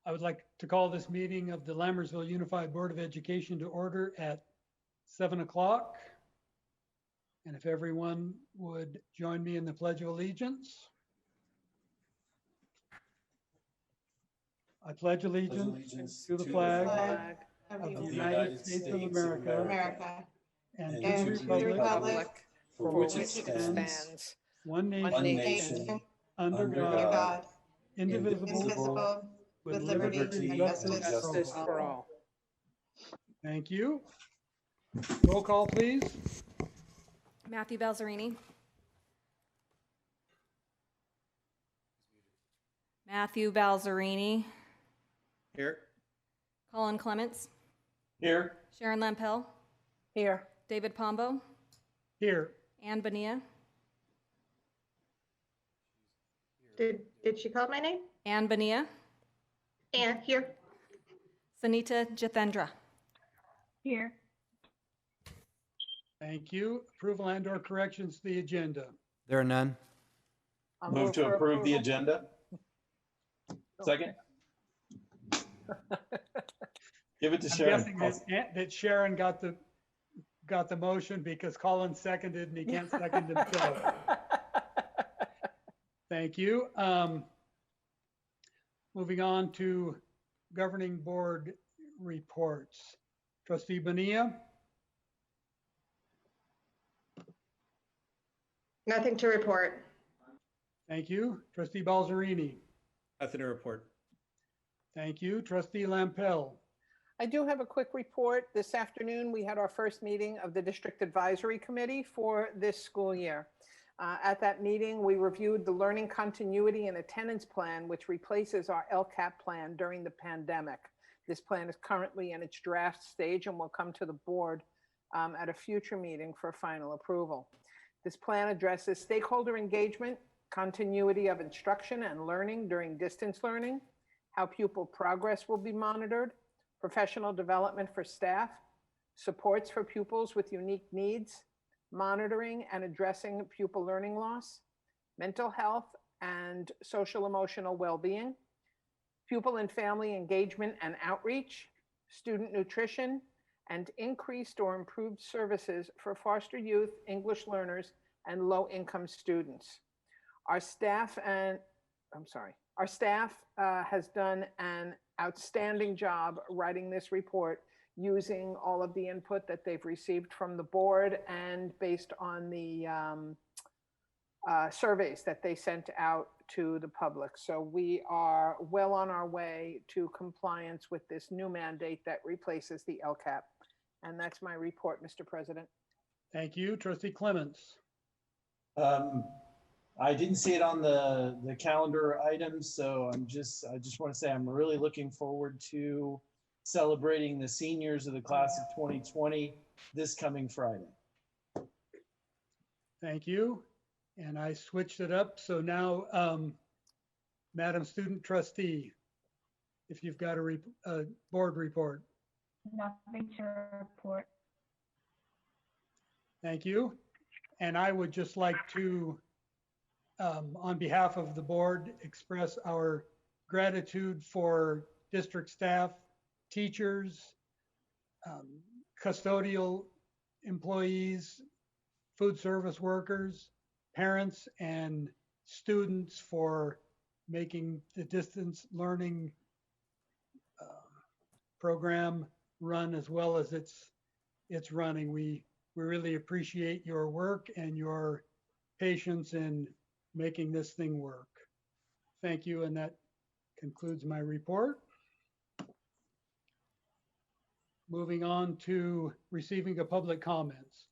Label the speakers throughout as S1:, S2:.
S1: I would like to call this meeting of the Lammersville Unified Board of Education to order at 7 o'clock. And if everyone would join me in the Pledge of Allegiance. I pledge allegiance to the flag of the United States of America and to the republic for which it stands, one nation, under God, indivisible, with liberty and justice for all. Thank you. Roll call, please.
S2: Matthew Balzerini. Matthew Balzerini.
S3: Here.
S2: Colin Clements.
S3: Here.
S2: Sharon Lampel.
S4: Here.
S2: David Pombo.
S1: Here.
S2: Ann Bonilla.
S4: Did she call my name?
S2: Ann Bonilla.
S4: And here.
S2: Sanita Jithendra.
S4: Here.
S1: Thank you. Approval and/or corrections to the agenda.
S5: There are none.
S4: I'll
S3: Move to approve the
S4: approval.
S3: agenda. Second. Give it to
S1: I'm
S3: Sharon.
S1: guessing that Sharon got the motion because Colin seconded and he can't second himself. Thank you. Moving on to governing board reports. Trustee Bonilla.
S4: Nothing to report.
S1: Thank you. Trustee Balzerini.
S3: Nothing to report.
S1: Thank you. Trustee Lampel.
S6: I do have a quick report. This afternoon, we had our first meeting of the District Advisory Committee for this school year. At that meeting, we reviewed the Learning Continuity and Attendance Plan, which replaces our LCAP plan during the pandemic. This plan is currently in its draft stage and will come to the board at a future meeting for final approval. This plan addresses stakeholder engagement, continuity of instruction and learning during distance learning, how pupil progress will be monitored, professional development for staff, supports for pupils with unique needs, monitoring and addressing pupil learning loss, mental health and social emotional well-being, pupil and family engagement and outreach, student nutrition, and increased or improved services for foster youth, English learners, and low-income students. Our staff has done an outstanding job writing this report using all of the input that they've received from the board and based on the surveys that they sent out to the public. So we are well on our way to compliance with this new mandate that replaces the LCAP. And that's my report, Mr. President.
S1: Thank you. Trustee Clements.
S3: I didn't see it on the calendar items, so I just want to say I'm really looking forward to celebrating the seniors of the class of 2020 this coming Friday.
S1: Thank you. And I switched it up. So now, Madam Student Trustee, if you've got a board report.
S7: Nothing to report.
S1: Thank you. And I would just like to, on behalf of the board, express our gratitude for district staff, teachers, custodial employees, food service workers, parents, and students for making the distance learning program run as well as it's running. We really appreciate your work and your patience in making this thing work. Thank you, and that concludes my report. Moving on to receiving of public comments.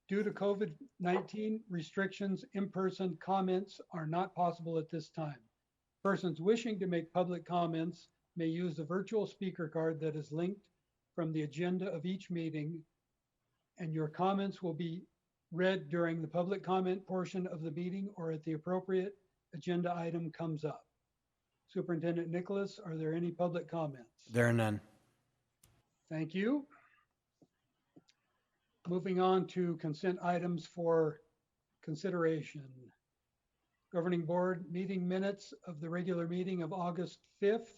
S1: Due to COVID-19 restrictions, in-person comments are not possible at this time. Persons wishing to make public comments may use the virtual speaker card that is linked from the agenda of each meeting, and your comments will be read during the public comment portion of the meeting or at the appropriate agenda item comes up. Superintendent Nicholas, are there any public comments?
S5: There are none.
S1: Thank you. Moving on to consent items for consideration. Governing board meeting minutes of the regular meeting of August 5th,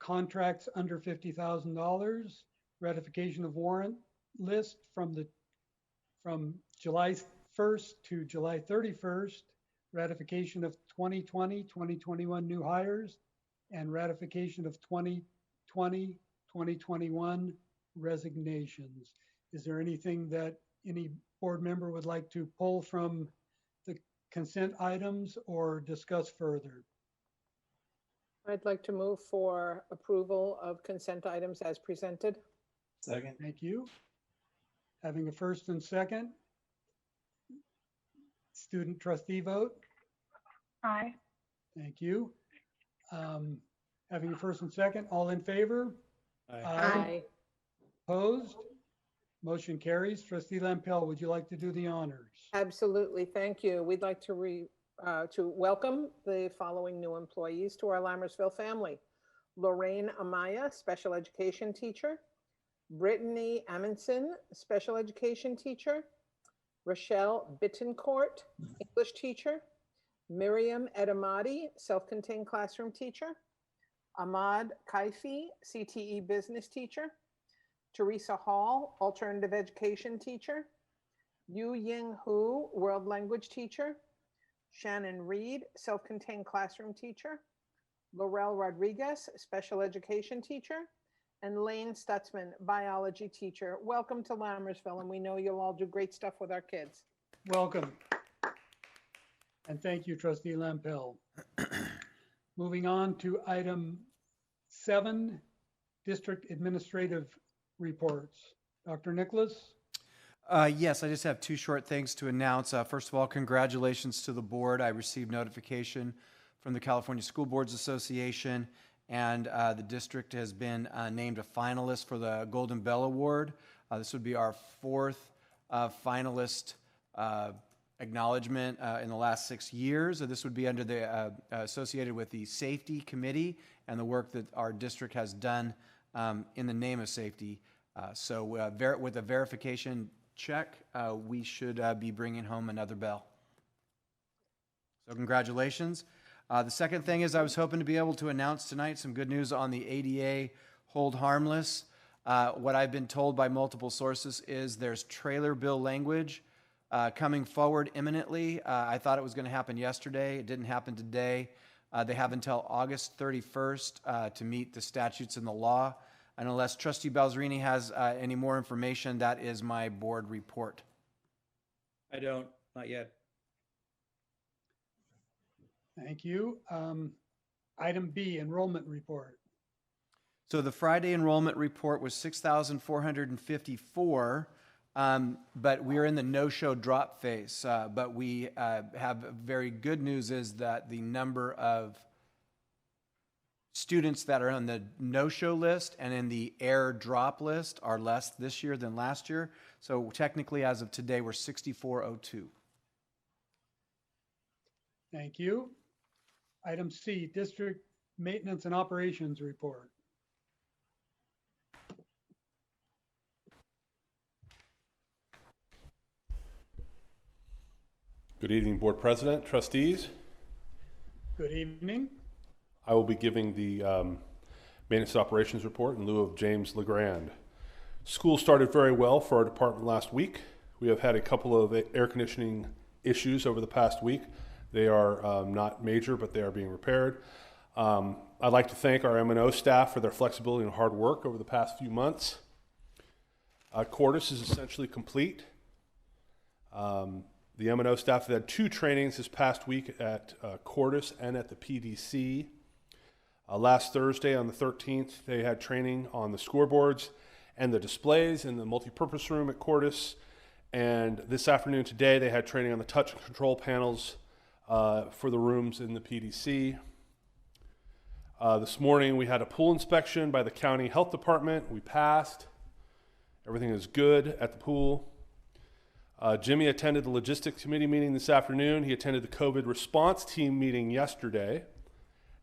S1: contracts under $50,000, ratification of warrant list from July 1st to July 31st, ratification of 2020, 2021 new hires, and ratification of 2020, 2021 resignations. Is there anything that any board member would like to pull from the consent items or discuss further?
S6: I'd like to move for approval of consent items as presented.
S3: Second.
S1: Thank you. Having a first and second. Student trustee vote.
S7: Aye.
S1: Thank you. Having a first and second, all in favor?
S6: Aye.
S1: Opposed? Motion carries. Trustee Lampel, would you like to do the honors?
S6: Absolutely, thank you. We'd like to welcome the following new employees to our Lammersville family. Lorraine Amaya, special education teacher. Brittany Amundson, special education teacher. Rochelle Bittencourt, English teacher. Miriam Edamati, self-contained classroom teacher. Ahmad Kaifi, CTE business teacher. Teresa Hall, alternative education teacher. Yu Ying Hu, world language teacher. Shannon Reed, self-contained classroom teacher. Laurel Rodriguez, special education teacher. And Lane Stutzman, biology teacher. Welcome to Lammersville, and we know you'll all do great stuff with our kids.
S1: Welcome. And thank you, Trustee Lampel. Moving on to item 7, district administrative reports. Dr. Nicholas?
S5: Yes, I just have 2 short things to announce. First of all, congratulations to the board. I received notification from the California School Boards Association, and the district has been named a finalist for the Golden Bell Award. This would be our 4th finalist acknowledgement in the last 6 years. This would be under the associated with the Safety Committee and the work that our district has done in the name of safety. So with a verification check, we should be bringing home another bell. So congratulations. The second thing is I was hoping to be able to announce tonight some good news on the ADA hold harmless. What I've been told by multiple sources is there's trailer bill language coming forward imminently. I thought it was going to happen yesterday. It didn't happen today. They have until August 31st to meet the statutes and the law. And unless Trustee Balzerini has any more information, that is my board report.
S8: I don't, not yet.
S1: Thank you. Item B, enrollment report.
S5: So the Friday enrollment report was 6,454, but we're in the no-show drop phase. But we have very good news is that the number of students that are on the no-show list and in the air drop list are less this year than last year. So technically, as of today, we're 6,402.
S1: Thank you. Item C, district maintenance and operations report.
S9: Good evening, Board President, trustees.
S1: Good evening.
S9: I will be giving the maintenance operations report in lieu of James LeGrand. School started very well for our department last week. We have had a couple of air conditioning issues over the past week. They are not major, but they are being repaired. I'd like to thank our M&O staff for their flexibility and hard work over the past few months. Cordis is essentially complete. The M&O staff had 2 trainings this past week at Cordis and at the PDC. Last Thursday on the 13th, they had training on the scoreboards and the displays in the multipurpose room at Cordis. And this afternoon today, they had training on the touch and control panels for the rooms in the PDC. This morning, we had a pool inspection by the county health department. We passed. Everything is good at the pool. Jimmy attended the logistics committee meeting this afternoon. He attended the COVID response team meeting yesterday.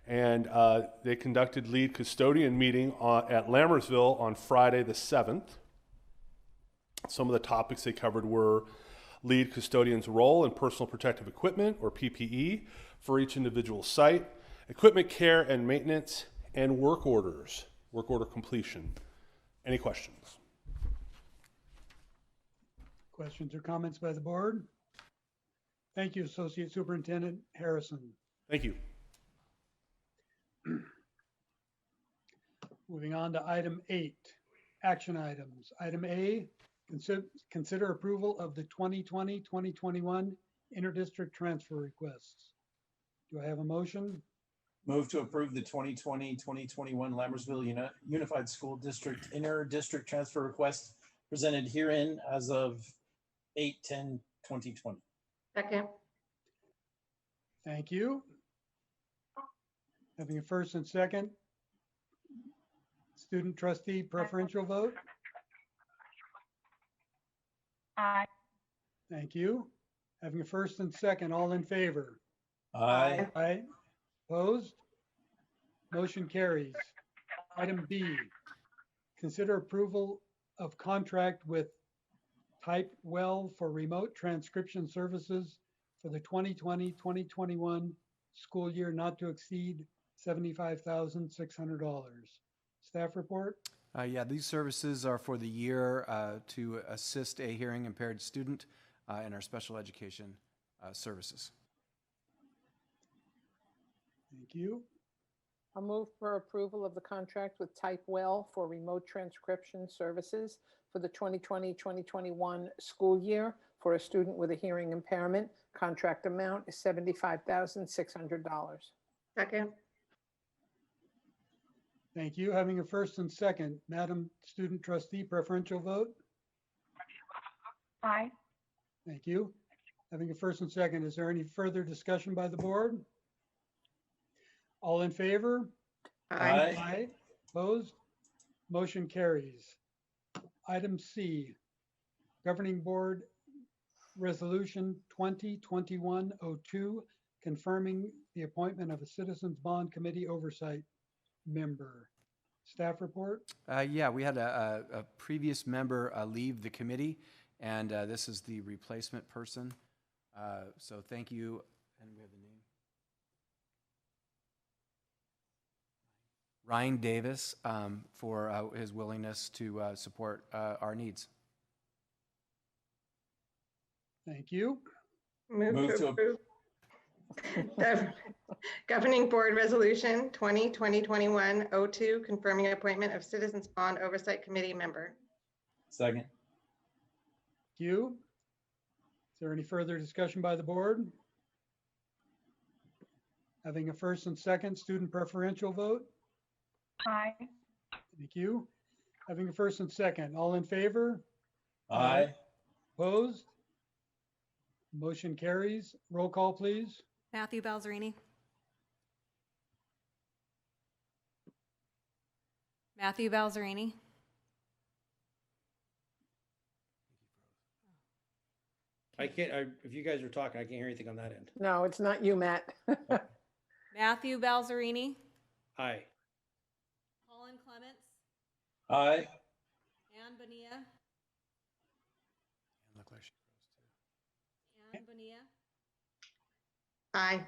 S9: And they conducted lead custodian meeting at Lammersville on Friday the 7th. Some of the topics they covered were lead custodian's role in personal protective equipment, or PPE, for each individual site, equipment care and maintenance, and work orders, work order completion. Any questions?
S1: Questions or comments by the board? Thank you, Associate Superintendent Harrison.
S9: Thank you.
S1: Moving on to item 8, action items. Item A, consider approval of the 2020-2021 interdistrict transfer requests. Do I have a motion?
S3: Move to approve the 2020-2021 Lammersville Unified School District inter-district transfer request presented herein as of 8/10/2020.
S4: Second.
S1: Thank you. Having a first and second. Student trustee preferential vote.
S7: Aye.
S1: Thank you. Having a first and second, all in favor?
S3: Aye.
S1: Aye. Opposed? Motion carries. Item B, consider approval of contract with Typewell for remote transcription services for the 2020-2021 school year not to exceed $75,600. Staff report?
S5: Yeah, these services are for the year to assist a hearing impaired student in our special education services.
S1: Thank you.
S6: I'll move for approval of the contract with Typewell for remote transcription services for the 2020-2021 school year for a student with a hearing impairment. Contract amount is $75,600.
S4: Second.
S1: Thank you. Having a first and second, Madam Student Trustee preferential vote?
S7: Aye.
S1: Thank you. Having a first and second, is there any further discussion by the board? All in favor?
S3: Aye.
S1: Aye. Opposed? Motion carries. Item C, Governing Board Resolution 2021-02, confirming the appointment of a Citizens Bond Committee Oversight member. Staff report?
S5: Yeah, we had a previous member leave the committee, and this is the replacement person. So thank you. And we have the name. Ryan Davis for his willingness to support our needs.
S1: Thank you.
S3: Move to
S4: approve. Governing Board Resolution 2020-21-02, confirming appointment of Citizens Bond Oversight Committee member.
S3: Second.
S1: Thank you. Is there any further discussion by the board? Having a first and second, student preferential vote?
S7: Aye.
S1: Thank you. Having a first and second, all in favor?
S3: Aye.
S1: Opposed? Motion carries. Roll call, please.
S2: Matthew Balzerini. Matthew Balzerini.
S8: I can't, if you guys are talking, I can't hear anything on that end.
S6: No, it's not you, Matt.
S2: Matthew Balzerini.
S8: Aye.
S2: Colin Clements.
S3: Aye.
S2: Ann Bonilla.
S5: Look like she froze too.
S2: Ann Bonilla.
S4: Aye.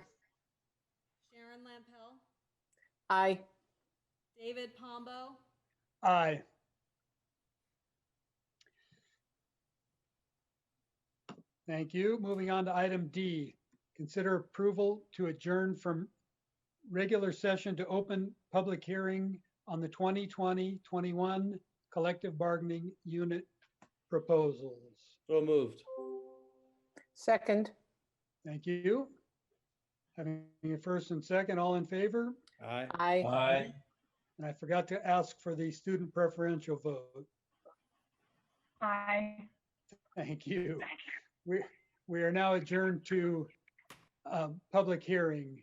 S2: Sharon Lampel.
S6: Aye.
S2: David Pombo.
S1: Aye. Thank you. Moving on to item D, consider approval to adjourn from regular session to open public hearing on the 2020-21 collective bargaining unit proposals.
S8: So moved.
S6: Second.
S1: Thank you. Having a first and second, all in favor?
S8: Aye.
S6: Aye.
S3: Aye.
S1: And I forgot to ask for the student preferential vote.
S7: Aye.
S1: Thank you. We are now adjourned to public hearing.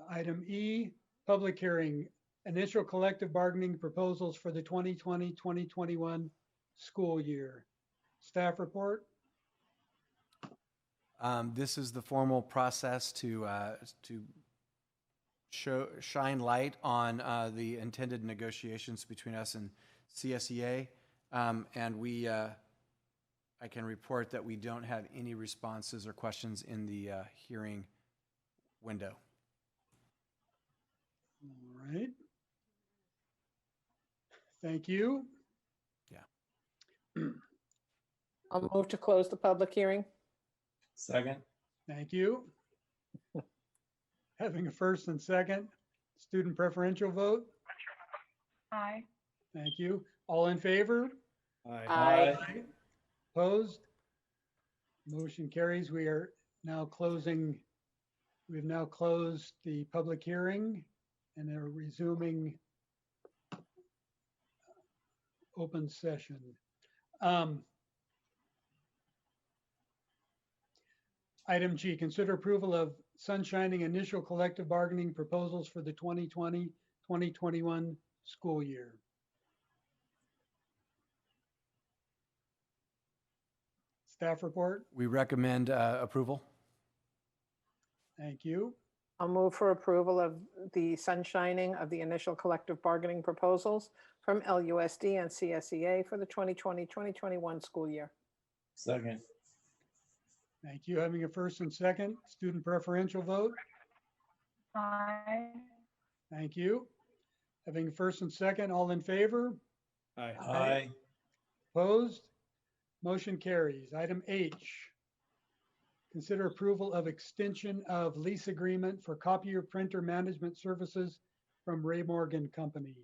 S1: Item E, public hearing, initial collective bargaining proposals for the 2020-2021 school year. Staff report?
S5: This is the formal process to shine light on the intended negotiations between us and CSEA. And I can report that we don't have any responses or questions in the hearing window.
S1: right. Thank you.
S6: I'll move to close the public hearing.
S3: Second.
S1: Thank you. Having a first and second, student preferential vote.
S7: Aye.
S1: Thank you. All in favor?
S8: Aye.
S6: Aye.
S1: Opposed? Motion carries. We are now closing, we've now closed the public hearing and are resuming open session. Item G, consider approval of sunshining initial collective bargaining proposals for the 2020-2021 school year. Staff report.
S5: We recommend approval.
S1: Thank you.
S6: I'll move for approval of the sunshining of the initial collective bargaining proposals from LUSD and CSEA for the 2020-2021 school year.
S3: Second.
S1: Thank you. Having a first and second, student preferential vote.
S7: Aye.
S1: Thank you. Having a first and second, all in favor?
S8: Aye.
S3: Aye.
S1: Opposed? Motion carries. Item H, consider approval of extension of lease agreement for copier printer management services from Ray Morgan Company.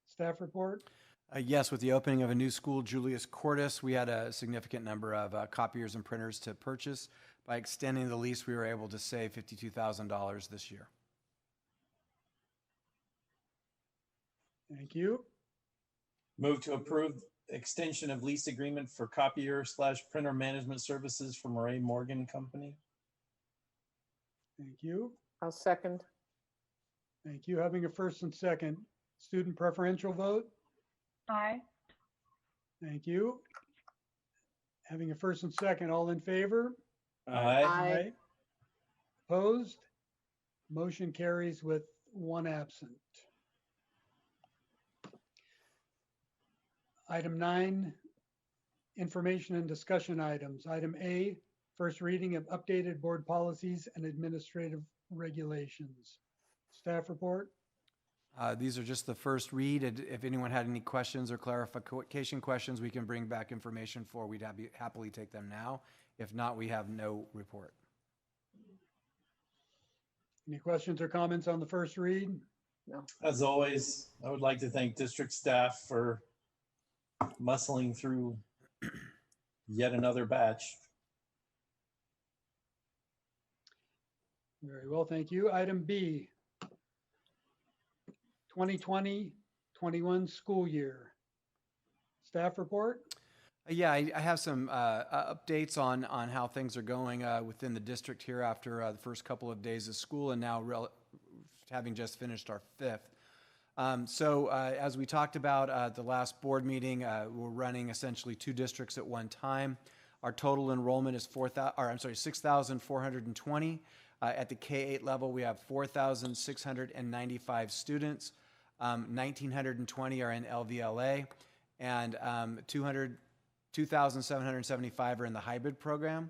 S1: Staff report.
S5: Yes, with the opening of a new school, Julius Cordis, we had a significant number of copiers and printers to purchase. By extending the lease, we were able to save $52,000 this year.
S1: Thank you.
S3: Move to approve extension of lease agreement for copier/printer management services from Ray Morgan Company.
S1: Thank you.
S6: I'll second.
S1: Thank you. Having a first and second, student preferential vote.
S7: Aye.
S1: Thank you. Having a first and second, all in favor?
S3: Aye.
S6: Aye.
S1: Opposed? Motion carries with one absent. Item 9, information and discussion items. Item A, first reading of updated board policies and administrative regulations. Staff report.
S5: These are just the first read. If anyone had any questions or clarification questions, we can bring back information for. We'd happily take them now. If not, we have no report.
S1: Any questions or comments on the first read?
S6: No.
S3: As always, I would like to thank district staff for muscling through yet another batch.
S1: Very well, thank you. Item B, 2020-21 school year. Staff report.
S5: Yeah, I have some updates on how things are going within the district here after the first couple of days of school and now having just finished our fifth. As we talked about at the last board meeting, we're running essentially two districts at one time. Our total enrollment is 6,420. At the K-8 level, we have 4,695 students. 1,920 are in LVLA, and 2,775 are in the hybrid program.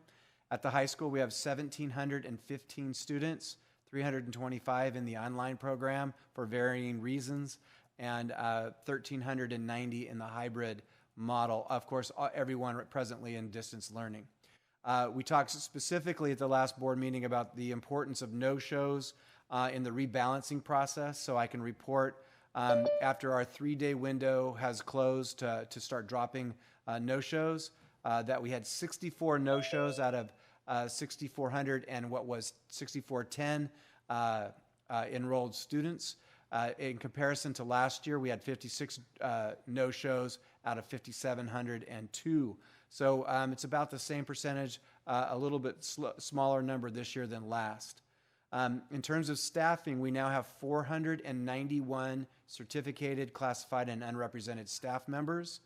S5: At the high school, we have 1,715 students, 325 in the online program for varying reasons, and 1,390 in the hybrid model. Of course, everyone presently in distance learning. We talked specifically at the last board meeting about the importance of no-shows in the rebalancing process. So I can report after our 3-day window has closed to start dropping no-shows, that we had 64 no-shows out of 6,400 and what was 6,410 enrolled students. In comparison to last year, we had 56 no-shows out of 5,702. So it's about the same percentage, a little bit smaller number this year than last. In terms of staffing, we now have 491 certificated, classified, and unrepresented staff members.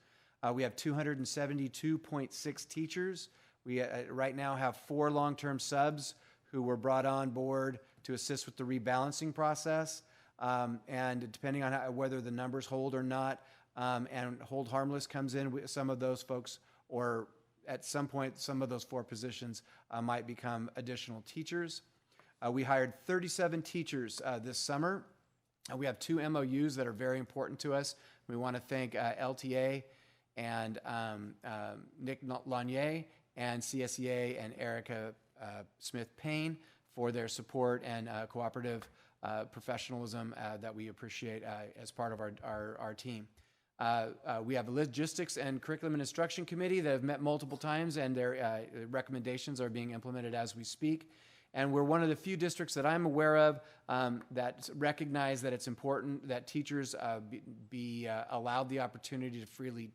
S5: We have 272.6 teachers. We right now have 4 long-term subs who were brought on board to assist with the rebalancing process. And depending on whether the numbers hold or not, and hold harmless comes in, some of those folks, or at some point, some of those 4 positions might become additional teachers. We hired 37 teachers this summer, We have 2 MOUs that are very important to us. We want to thank LTA and Nick Lanier and CSEA and Erica Smith-Payne for their support and cooperative professionalism that we appreciate as part of our team. We have a logistics and curriculum and instruction committee that have met multiple times, and their recommendations are being implemented as we speak. And we're one of the few districts that I'm aware of that recognize that it's important that teachers be allowed the opportunity to freely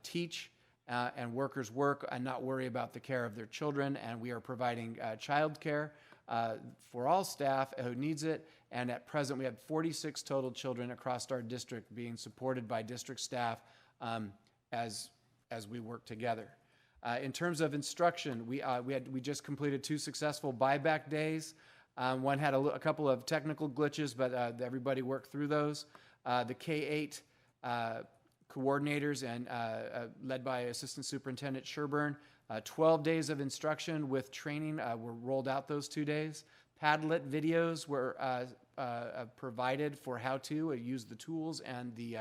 S5: teach and workers work and not worry about the care of their children. And we are providing childcare for all staff who needs it. And at present, we have 46 total children across our district being supported by district staff as we work together. In terms of instruction, we just completed 2 successful buyback days. One had a couple of technical glitches, but everybody worked through those. The K-8 coordinators and led by Assistant Superintendent Sherburne, 12 days of instruction with training were rolled out those 2 days. Padlet videos were provided for how to use the tools and the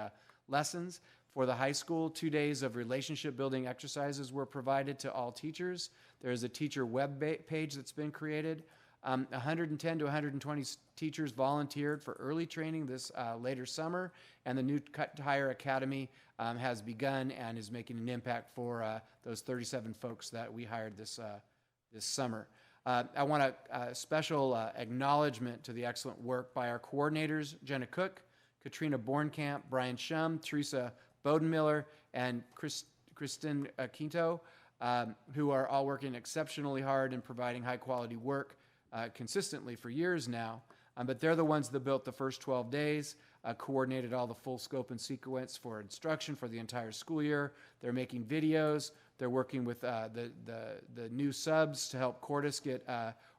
S5: lessons. For the high school, 2 days of relationship building exercises were provided to all teachers. There is a teacher web page that's been created. 110 to 120 teachers volunteered for early training this later summer, and the new Cut Hire Academy has begun and is making an impact for those 37 folks that we hired this summer. I want a special acknowledgement to the excellent work by our coordinators, Jenna Cook, Katrina Bornkamp, Brian Shum, Teresa Bodenmiller, and Kristen Quinto, who are all working exceptionally hard and providing high-quality work consistently for years now. But they're the ones that built the first 12 days, coordinated all the full scope and sequence for instruction for the entire school year. They're making videos. They're working with the new subs to help Cordis get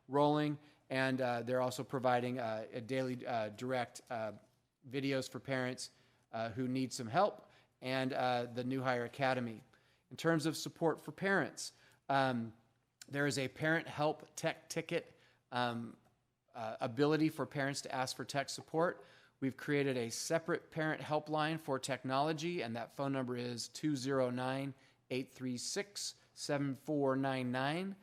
S5: rolling. And they're also providing a daily direct videos for parents who need some help, and the New Hire Academy. In terms of support for parents, there is a parent help tech ticket ability for parents to ask for tech support. We've created a separate parent helpline for technology, and that phone number is 209-836-7499.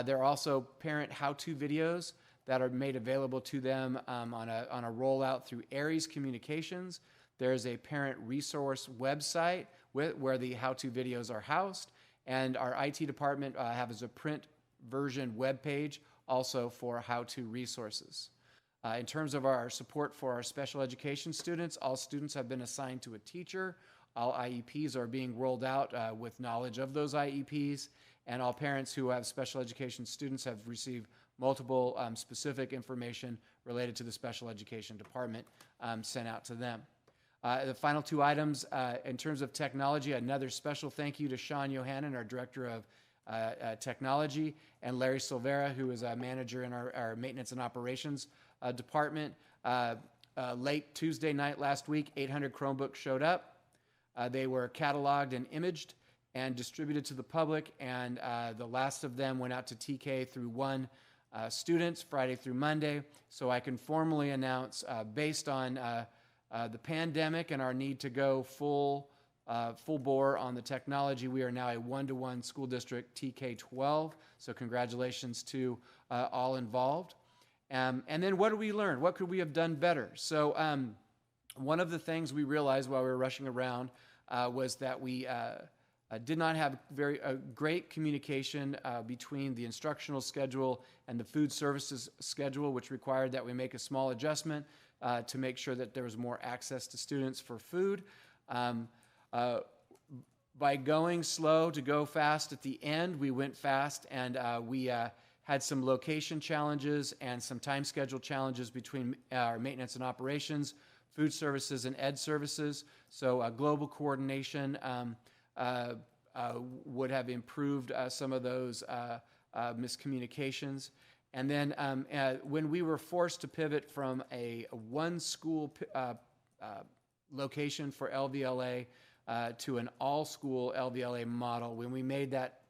S5: There are also parent how-to videos that are made available to them on a rollout through Aries Communications. There's a parent resource website where the how-to videos are housed, and our IT department has a print version webpage also for how-to resources. In terms of our support for our special education students, all students have been assigned to a teacher. All IEPs are being rolled out with knowledge of those IEPs, and all parents who have special education students have received multiple specific information related to the special education department sent out to them. The final 2 items, in terms of technology, another special thank you to Sean Yohannan, our Director of Technology, and Larry Silvera, who is a manager in our Maintenance and Operations department. Late Tuesday night last week, 800 Chromebooks showed up. They were cataloged and imaged and distributed to the public, and the last of them went out to TK through 1 students Friday through Monday. So I can formally announce, based on the pandemic and our need to go full bore on the technology, we are now a 1-to-1 school district TK-12. So congratulations to all involved. And then what did we learn? What could we have done better? So one of the things we realized while we were rushing around was that we did not have very great communication between the instructional schedule and the food services schedule, which required that we make a small adjustment to make sure that there was more access to students for food. By going slow to go fast at the end, we went fast, and we had some location challenges and some time schedule challenges between our maintenance and operations, food services, and ed services. So global coordination would have improved some of those miscommunications. And then when we were forced to pivot from a 1-school location for LVLA to an all-school LVLA model, when we made that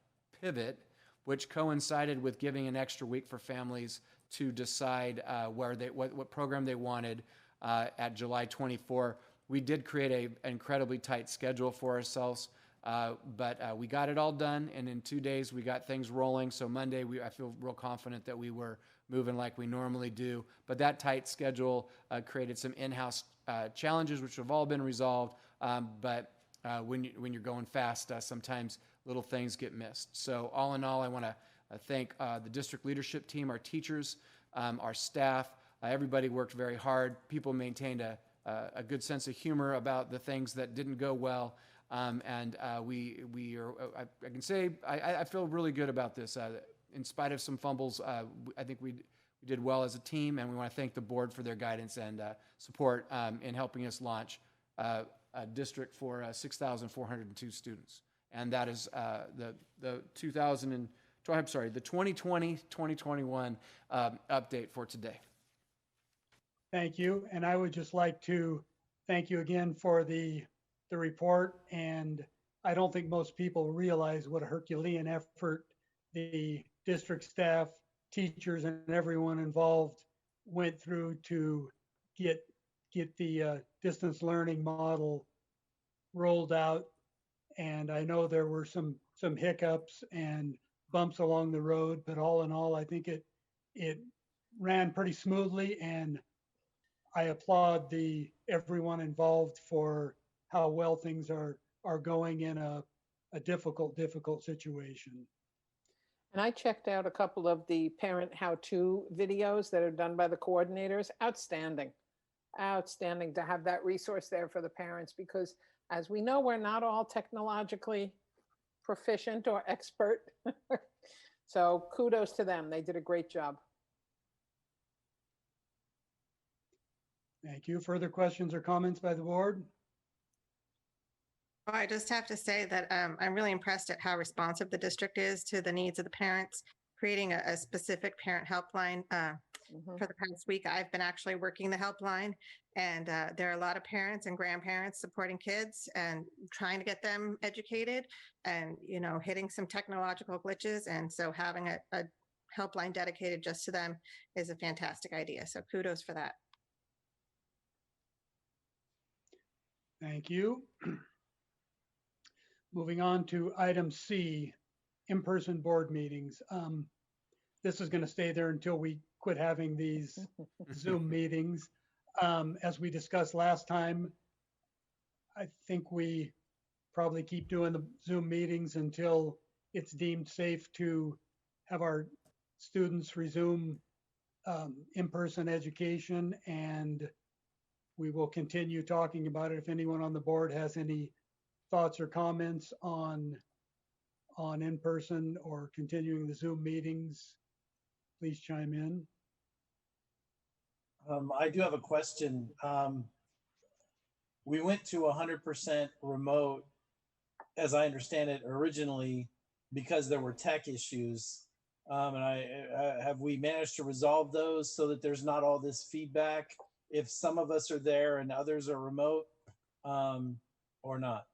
S5: pivot, which coincided with giving an extra week for families to decide what program they wanted, at July 24. We did create an incredibly tight schedule for ourselves, but we got it all done, and in 2 days we got things rolling. So Monday, I feel real confident that we were moving like we normally do. But that tight schedule created some in-house challenges, which have all been resolved. But when you're going fast, sometimes little things get missed. So all in all, I want to thank the district leadership team, our teachers, our staff. Everybody worked very hard. People maintained a good sense of humor about the things that didn't go well. And we are, I can say, I feel really good about this. In spite of some fumbles, I think we did well as a team, and we want to thank the board for their guidance and support in helping us launch a district for 6,402 students. And that is the 2020-2021 update for today.
S1: Thank you. And I would just like to thank you again for the report. And I don't think most people realize what a Herculean effort the district staff, teachers, and everyone involved went through to get the distance learning model rolled out. And I know there were some hiccups and bumps along the road, but all in all, I think it ran pretty smoothly, and I applaud everyone involved for how well things are going in a difficult situation.
S6: And I checked out a couple of the parent how-to videos that are done by the coordinators. Outstanding. Outstanding to have that resource there for the parents, because as we know, we're not all technologically proficient or expert. So kudos to them. They did a great job.
S1: Thank you. Further questions or comments by the board?
S4: I just have to say that I'm really impressed at how responsive the district is to the needs of the parents, creating a specific parent helpline. For the past week, I've been actually working the helpline, and there are a lot of parents and grandparents supporting kids and trying to get them educated and, hitting some technological glitches. And so having a helpline dedicated just to them is a fantastic idea. So kudos for that.
S1: Thank you. Moving on to item C, in-person board meetings. This is going to stay there until we quit having these Zoom meetings. As we discussed last time, I think we probably keep doing the Zoom meetings until it's deemed safe to have our students resume in-person education, and we will continue talking about it. If anyone on the board has any thoughts or comments on in-person or continuing the Zoom meetings, please chime in.
S3: I do have a question. We went to 100% remote, as I understand it, originally because there were tech issues. And have we managed to resolve those so that there's not all this feedback if some of us are there and others are remote, or not?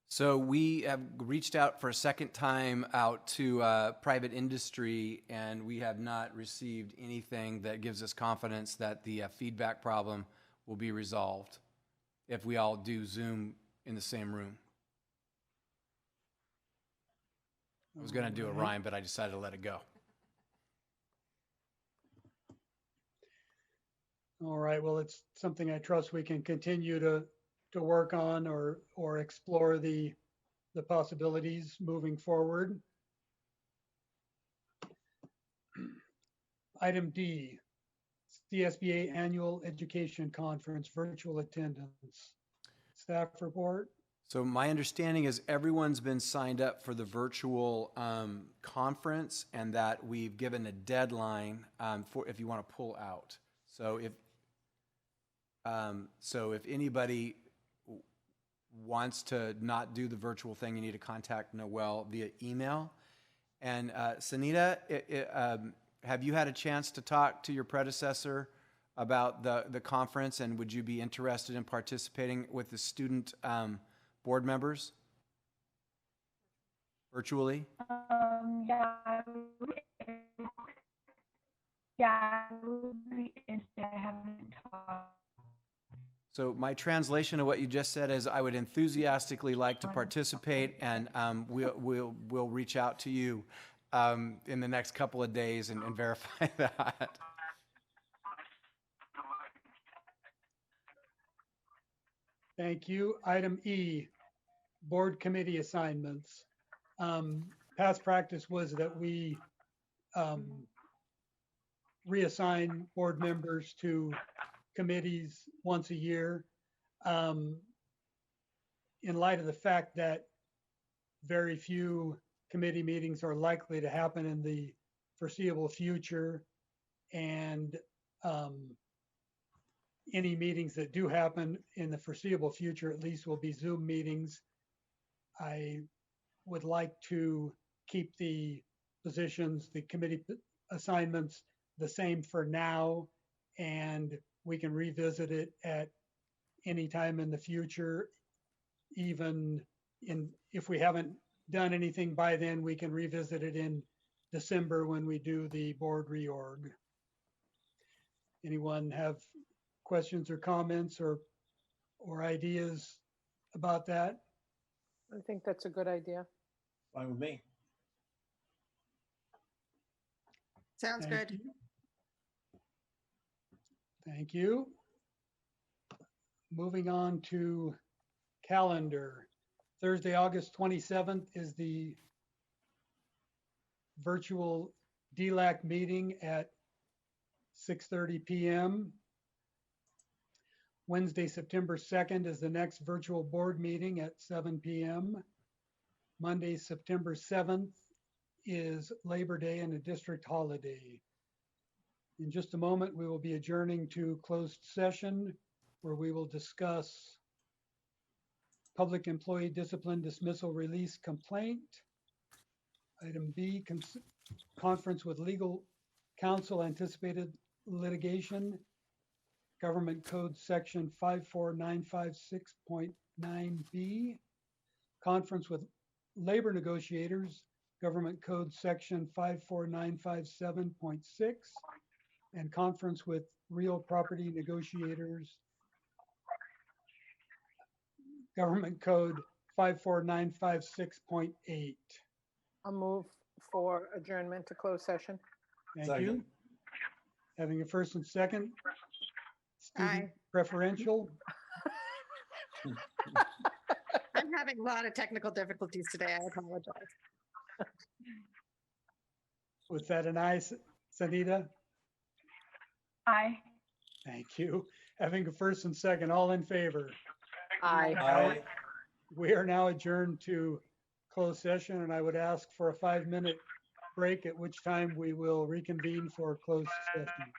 S5: So we have reached out for a second time out to private industry, and we have not received anything that gives us confidence that the feedback problem will be resolved if we all do Zoom in the same room. I was going to do a rhyme, but I decided to let it go.
S1: All right, well, it's something I trust we can continue to work on or explore the possibilities moving forward. Item D, CSBA Annual Education Conference, virtual attendance. Staff report.
S5: So my understanding is everyone's been signed up for the virtual conference, and that we've given a deadline for if you want to pull out. So if anybody wants to not do the virtual thing, you need to contact Noel via email. And Sanita, have you had a chance to talk to your predecessor about the conference, and would you be interested in participating with the student board members virtually?
S7: Yeah, I would be interested. I haven't talked
S5: So my translation of what you just said is I would enthusiastically like to participate, and we'll reach out to you in the next couple of days and verify that.
S1: Thank you. Item E, board committee assignments. Past practice was that we reassign board members to committees once a year. In light of the fact that very few committee meetings are likely to happen in the foreseeable future, and any meetings that do happen in the foreseeable future at least will be Zoom meetings, I would like to keep the positions, the committee assignments the same for now, and we can revisit it at any time in the future. Even if we haven't done anything by then, we can revisit it in December when we do the board reorg. Anyone have questions or comments or ideas about that?
S6: I think that's a good idea.
S3: Fine with me.
S4: Sounds
S1: Thank
S4: good.
S1: you. Thank you. Moving on to calendar. Thursday, August 27th is the virtual DLAC meeting at 6:30 p.m. Wednesday, September 2nd is the next virtual board meeting at 7 p.m. Monday, September 7th is Labor Day and a district holiday. In just a moment, we will be adjourning to closed session where we will discuss public employee discipline dismissal release complaint. Item B, conference with legal counsel anticipated litigation. Government Code Section 54956.9B. Conference with labor negotiators, Government Code Section 54957.6. And conference with real property negotiators, Government Code 54956.8.
S6: I'll move for adjournment to closed session.
S1: Thank
S3: Second.
S1: you. Having a first and second. Student
S4: Aye.
S1: preferential.
S4: I'm having a lot of technical difficulties today. I apologize.
S1: Was that an aye, Sanita?
S7: Aye.
S1: Thank you. Having a first and second, all in favor.
S6: Aye.
S3: Aye.
S1: We are now adjourned to closed session, and I would ask for a 5-minute break, at which time we will reconvene for closed session.